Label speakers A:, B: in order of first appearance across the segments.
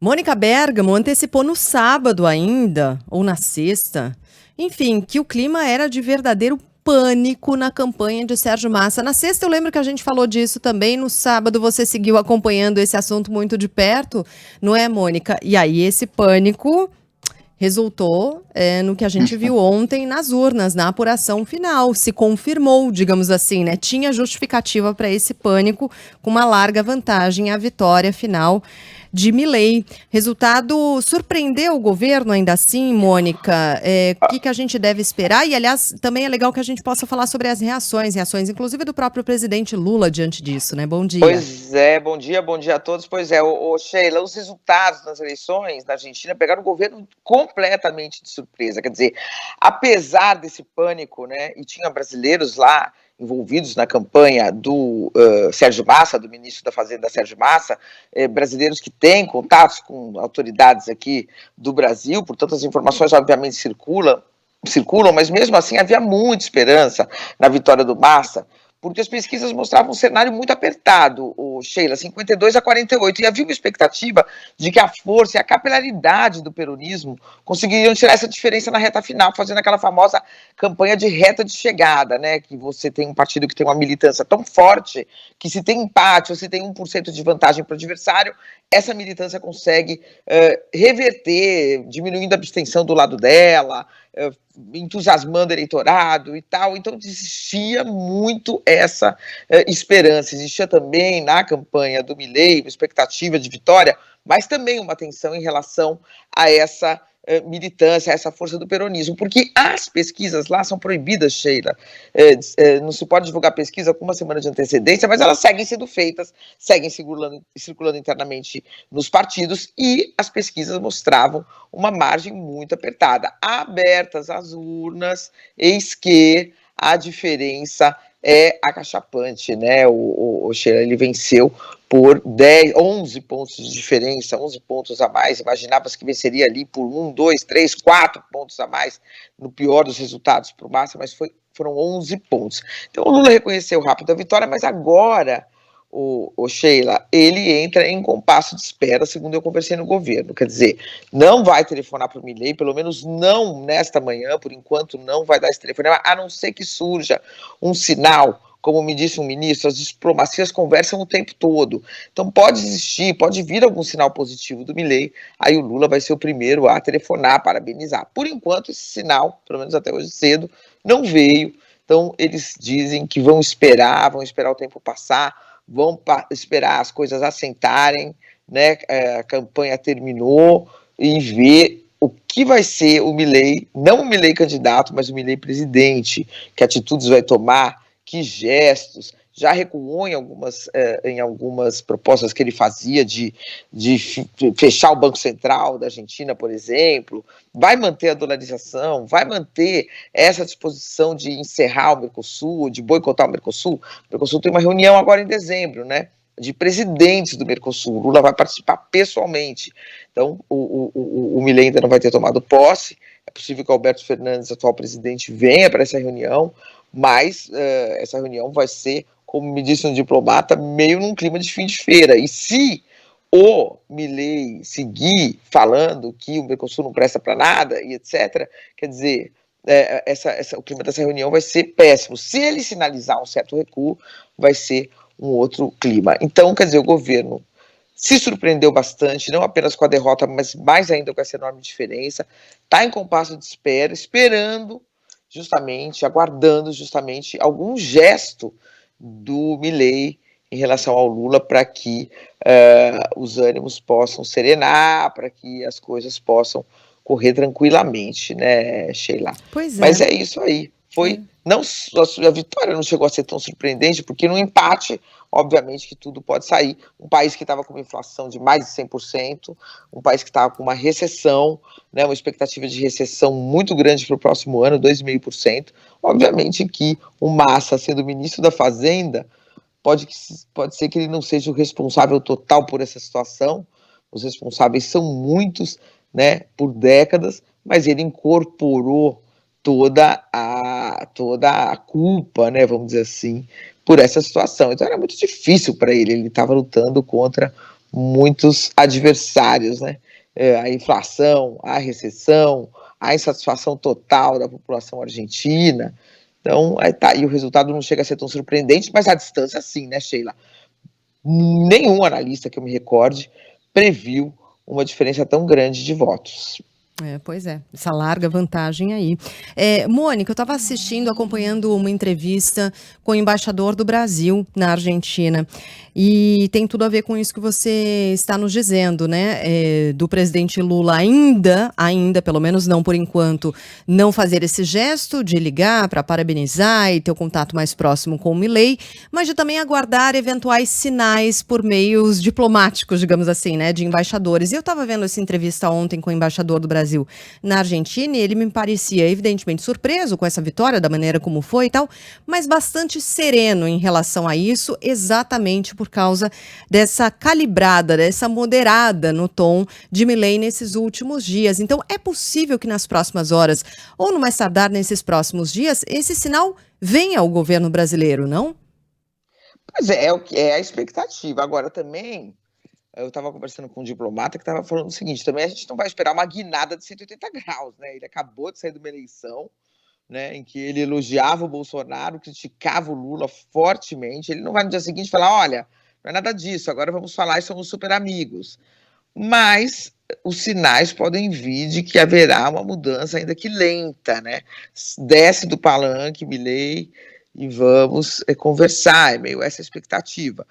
A: Mônica Bergamo antecipou no sábado ainda, ou na sexta, enfim, que o clima era de verdadeiro pânico na campanha de Sérgio Massa. Na sexta eu lembro que a gente falou disso também, no sábado você seguiu acompanhando esse assunto muito de perto, não é, Mônica? E aí esse pânico resultou no que a gente viu ontem nas urnas, na apuração final. Se confirmou, digamos assim, né? Tinha justificativa para esse pânico, com uma larga vantagem, a vitória final de Milei. Resultado surpreendeu o governo ainda assim, Mônica? O que a gente deve esperar? E, aliás, também é legal que a gente possa falar sobre as reações, inclusive do próprio presidente Lula diante disso, né? Bom dia.
B: Pois é, bom dia a todos. Pois é, Sheila, os resultados das eleições na Argentina pegaram o governo completamente de surpresa. Quer dizer, apesar desse pânico, né, e tinha brasileiros lá envolvidos na campanha do Sérgio Massa, do ministro da Fazenda Sérgio Massa, brasileiros que têm contatos com autoridades aqui do Brasil, portanto as informações obviamente circulam, mas mesmo assim havia muita esperança na vitória do Massa, porque as pesquisas mostravam um cenário muito apertado, Sheila, 52-48, e havia uma expectativa de que a força e a capilaridade do peronismo conseguiriam tirar essa diferença na reta final, fazendo aquela famosa campanha de reta de chegada, né, que você tem um partido que tem uma militância tão forte, que se tem empate ou se tem 1% de vantagem para o adversário, essa militância consegue reverter, diminuindo a abstenção do lado dela, entusiasmando o eleitorado e tal. Então existia muito essa esperança, existia também na campanha do Milei uma expectativa de vitória, mas também uma tensão em relação a essa militância, a essa força do peronismo, porque as pesquisas lá são proibidas, Sheila, não se pode divulgar pesquisa com uma semana de antecedência, mas elas seguem sendo feitas, seguem circulando internamente nos partidos, e as pesquisas mostravam uma margem muito apertada. Abertas as urnas, eis que a diferença é acachapante, né? O Sheila, ele venceu por 11 pontos de diferença, 11 pontos a mais. Imaginava-se que venceria ali por 1, 2, 3, 4 pontos a mais, no pior dos resultados para o Massa, mas foram 11 pontos. Então o Lula reconheceu rápido a vitória, mas agora o Sheila, ele entra em compasso de espera, segundo eu conversei no governo. Quer dizer, não vai telefonar para o Milei, pelo menos não nesta manhã, por enquanto não vai dar esse telefonema, a não ser que surja um sinal. Como me disse um ministro, as diplomacias conversam o tempo todo. Então pode existir, pode vir algum sinal positivo do Milei, aí o Lula vai ser o primeiro a telefonar, parabenizar. Por enquanto, esse sinal, pelo menos até hoje cedo, não veio. Então eles dizem que vão esperar o tempo passar, vão esperar as coisas assentarem, né? A campanha terminou, e ver o que vai ser o Milei, não o Milei candidato, mas o Milei presidente, que atitudes vai tomar, que gestos. Já recuou em algumas propostas que ele fazia de fechar o Banco Central da Argentina, por exemplo, vai manter a dolarização, vai manter essa disposição de encerrar o Mercosul, de boicotar o Mercosul. O Mercosul tem uma reunião agora em dezembro, né, de presidentes do Mercosul. O Lula vai participar pessoalmente. Então, o Milei ainda não vai ter tomado posse. É possível que o Alberto Fernandes, atual presidente, venha para essa reunião, mas essa reunião vai ser, como me disse um diplomata, meio num clima de fim de feira. E se o Milei seguir falando que o Mercosul não presta para nada e etc., quer dizer, o clima dessa reunião vai ser péssimo. Se ele sinalizar um certo recuo, vai ser um outro clima. Então, quer dizer, o governo se surpreendeu bastante, não apenas com a derrota, mas mais ainda com essa enorme diferença, está em compasso de espera, esperando justamente, aguardando justamente algum gesto do Milei em relação ao Lula, para que os ânimos possam serenar, para que as coisas possam correr tranquilamente, né, Sheila?
A: Pois
B: Mas
A: é.
B: é isso aí. Não, a vitória não chegou a ser tão surpreendente, porque no empate, obviamente que tudo pode sair. Um país que estava com uma inflação de mais de 100%, um país que estava com uma recessão, né, uma expectativa de recessão muito grande para o próximo ano, 2,5%. Obviamente que o Massa, sendo ministro da Fazenda, pode ser que ele não seja o responsável total por essa situação. Os responsáveis são muitos, né, por décadas, mas ele incorporou toda a culpa, né, vamos dizer assim, por essa situação. Então era muito difícil para ele. Ele estava lutando contra muitos adversários, né? A inflação, a recessão, a insatisfação total da população argentina. Então, tá, e o resultado não chega a ser tão surpreendente, mas a distância sim, né, Sheila? Nenhum analista que eu me recorde previu uma diferença tão grande de votos.
A: Pois é, essa larga vantagem aí. Mônica, eu estava assistindo, acompanhando uma entrevista com o embaixador do Brasil na Argentina. E tem tudo a ver com isso que você está nos dizendo, né? Do presidente Lula ainda, pelo menos não por enquanto, não fazer esse gesto de ligar para parabenizar e ter o contato mais próximo com o Milei, mas de também aguardar eventuais sinais por meios diplomáticos, digamos assim, né? De embaixadores. E eu estava vendo essa entrevista ontem com o embaixador do Brasil na Argentina, e ele me parecia evidentemente surpreso com essa vitória, da maneira como foi e tal, mas bastante sereno em relação a isso, exatamente por causa dessa calibrada, dessa moderada no tom de Milei nesses últimos dias. Então, é possível que nas próximas horas, ou no mais tardar nesses próximos dias, esse sinal venha ao governo brasileiro, não?
B: Pois é a expectativa. Agora também, eu estava conversando com um diplomata que estava falando o seguinte, também a gente não vai esperar uma guinada de 180 graus, né? Ele acabou de sair de uma eleição, né, em que ele elogiava o Bolsonaro, criticava o Lula fortemente. Ele não vai no dia seguinte falar, olha, não é nada disso, agora vamos falar e somos super amigos. Mas os sinais podem vir de que haverá uma mudança, ainda que lenta, né? Desce do palanque, Milei, e vamos conversar, é meio essa expectativa.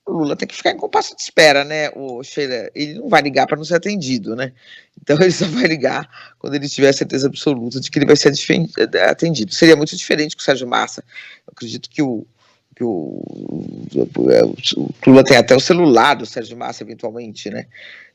B: O Lula tem que ficar em compasso de espera, né, o Sheila? Ele não vai ligar para não ser atendido, né? Então ele só vai ligar quando ele tiver a certeza absoluta de que ele vai ser atendido. Seria muito diferente com o Sérgio Massa. Eu acredito que o Lula tem até o celular do Sérgio Massa, eventualmente, né?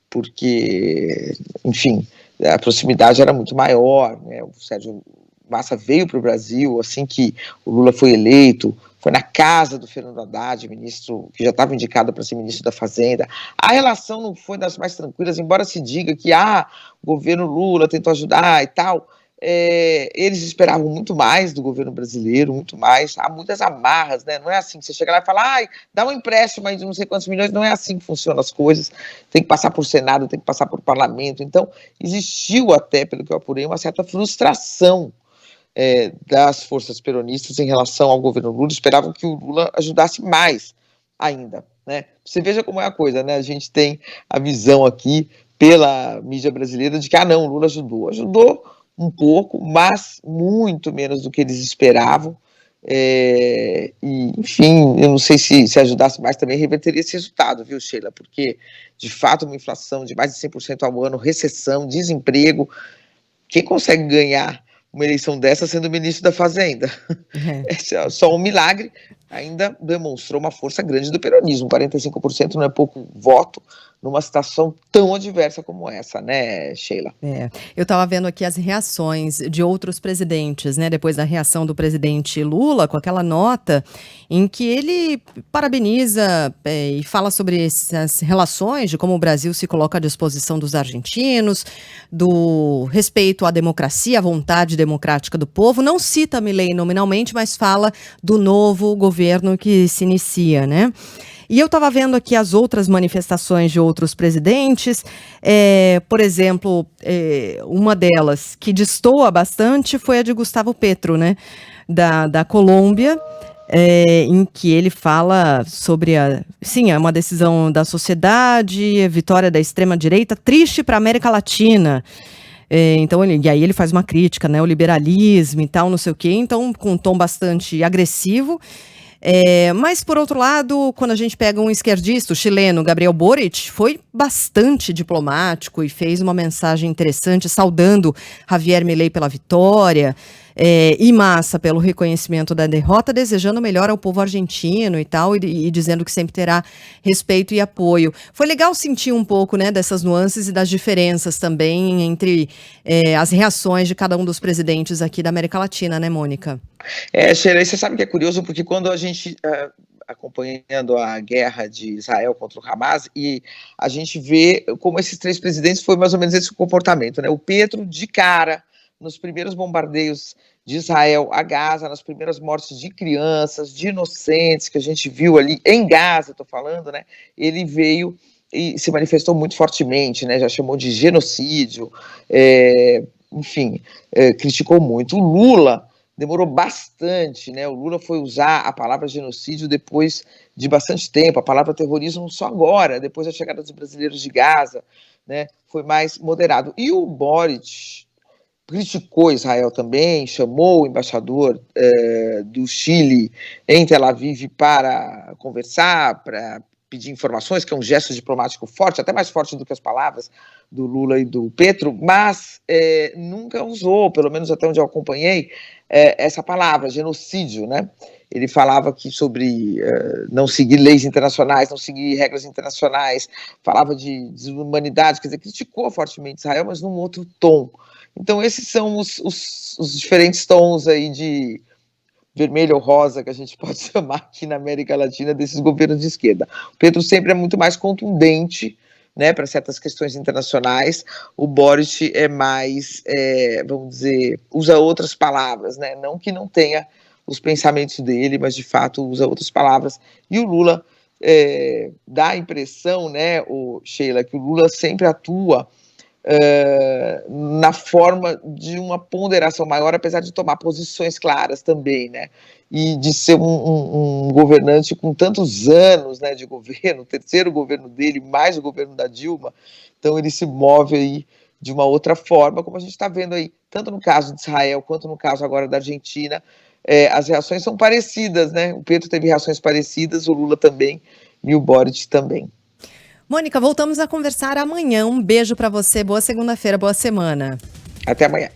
B: Porque, enfim, a proximidade era muito maior, né? O Sérgio Massa veio para o Brasil assim que o Lula foi eleito, foi na casa do Fernando Haddad, ministro que já estava indicado para ser ministro da Fazenda. A relação não foi das mais tranquilas, embora se diga que o governo Lula tentou ajudar e tal. Eles esperavam muito mais do governo brasileiro, muito mais. Há muitas amarras, né? Não é assim que você chega lá e fala, dá um empréstimo aí de não sei quantos milhões. Não é assim que funcionam as coisas. Tem que passar por Senado, tem que passar por parlamento. Então, existiu até, pelo que eu apurei, uma certa frustração das forças peronistas em relação ao governo Lula. Esperavam que o Lula ajudasse mais ainda, né? Você veja como é a coisa, né? A gente tem a visão aqui pela mídia brasileira de que, não, o Lula ajudou um pouco, mas muito menos do que eles esperavam. E, enfim, eu não sei se ajudasse mais também reverteria esse resultado, viu, Sheila? Porque, de fato, uma inflação de mais de 100% ao ano, recessão, desemprego, quem consegue ganhar uma eleição dessa sendo ministro da Fazenda? É só um milagre. Ainda demonstrou uma força grande do peronismo. 45% não é pouco voto numa situação tão adversa como essa, né, Sheila?
A: Eu estava vendo aqui as reações de outros presidentes, né, depois da reação do presidente Lula, com aquela nota em que ele parabeniza e fala sobre essas relações, de como o Brasil se coloca à disposição dos argentinos, do respeito à democracia, à vontade democrática do povo. Não cita Milei nominalmente, mas fala do novo governo que se inicia, né? E eu estava vendo aqui as outras manifestações de outros presidentes, por exemplo, uma delas que destoa bastante foi a de Gustavo Petro, né, da Colômbia, em que ele fala sobre é uma decisão da sociedade, a vitória da extrema-direita, triste para a América Latina. Então, e aí ele faz uma crítica, né, ao liberalismo e tal, não sei o quê, então com um tom bastante agressivo. Mas, por outro lado, quando a gente pega um esquerdista, o chileno Gabriel Boric, foi bastante diplomático e fez uma mensagem interessante, saudando Javier Milei pela vitória, e Massa pelo reconhecimento da derrota, desejando melhor ao povo argentino e tal, e dizendo que sempre terá respeito e apoio. Foi legal sentir um pouco, né, dessas nuances e das diferenças também entre as reações de cada um dos presidentes aqui da América Latina, né, Mônica?
B: Sheila, você sabe que é curioso, porque quando a gente, acompanhando a guerra de Israel contra o Hamas, e a gente vê como esses três presidentes foi mais ou menos esse comportamento, né? O Petro, de cara, nos primeiros bombardeios de Israel a Gaza, nas primeiras mortes de crianças, de inocentes, que a gente viu ali em Gaza, estou falando, né? Ele veio e se manifestou muito fortemente, né, já chamou de genocídio, enfim, criticou muito. O Lula demorou bastante, né? O Lula foi usar a palavra genocídio depois de bastante tempo, a palavra terrorismo só agora, depois da chegada dos brasileiros de Gaza, né? Foi mais moderado. E o Boric criticou Israel também, chamou o embaixador do Chile em Tel Aviv para conversar, para pedir informações, que é um gesto diplomático forte, até mais forte do que as palavras do Lula e do Petro, mas nunca usou, pelo menos até onde eu acompanhei, essa palavra, genocídio, né? Ele falava que sobre não seguir leis internacionais, não seguir regras internacionais, falava de desumanidade, quer dizer, criticou fortemente Israel, mas num outro tom. Então, esses são os diferentes tons aí de vermelho ou rosa, que a gente pode chamar aqui na América Latina, desses governos de esquerda. O Petro sempre é muito mais contundente, né, para certas questões internacionais. O Boric é mais, vamos dizer, usa outras palavras, né, não que não tenha os pensamentos dele, mas de fato usa outras palavras. E o Lula dá a impressão, né, Sheila, que o Lula sempre atua na forma de uma ponderação maior, apesar de tomar posições claras também, né? E de ser um governante com tantos anos, né, de governo, o terceiro governo dele, mais o governo da Dilma, então ele se move aí de uma outra forma, como a gente está vendo aí, tanto no caso de Israel, quanto no caso agora da Argentina, as reações são parecidas, né? O Petro teve reações parecidas, o Lula também, e o Boric também.
A: Mônica, voltamos a conversar amanhã. Um beijo para você, boa segunda-feira, boa semana.
B: Até amanhã.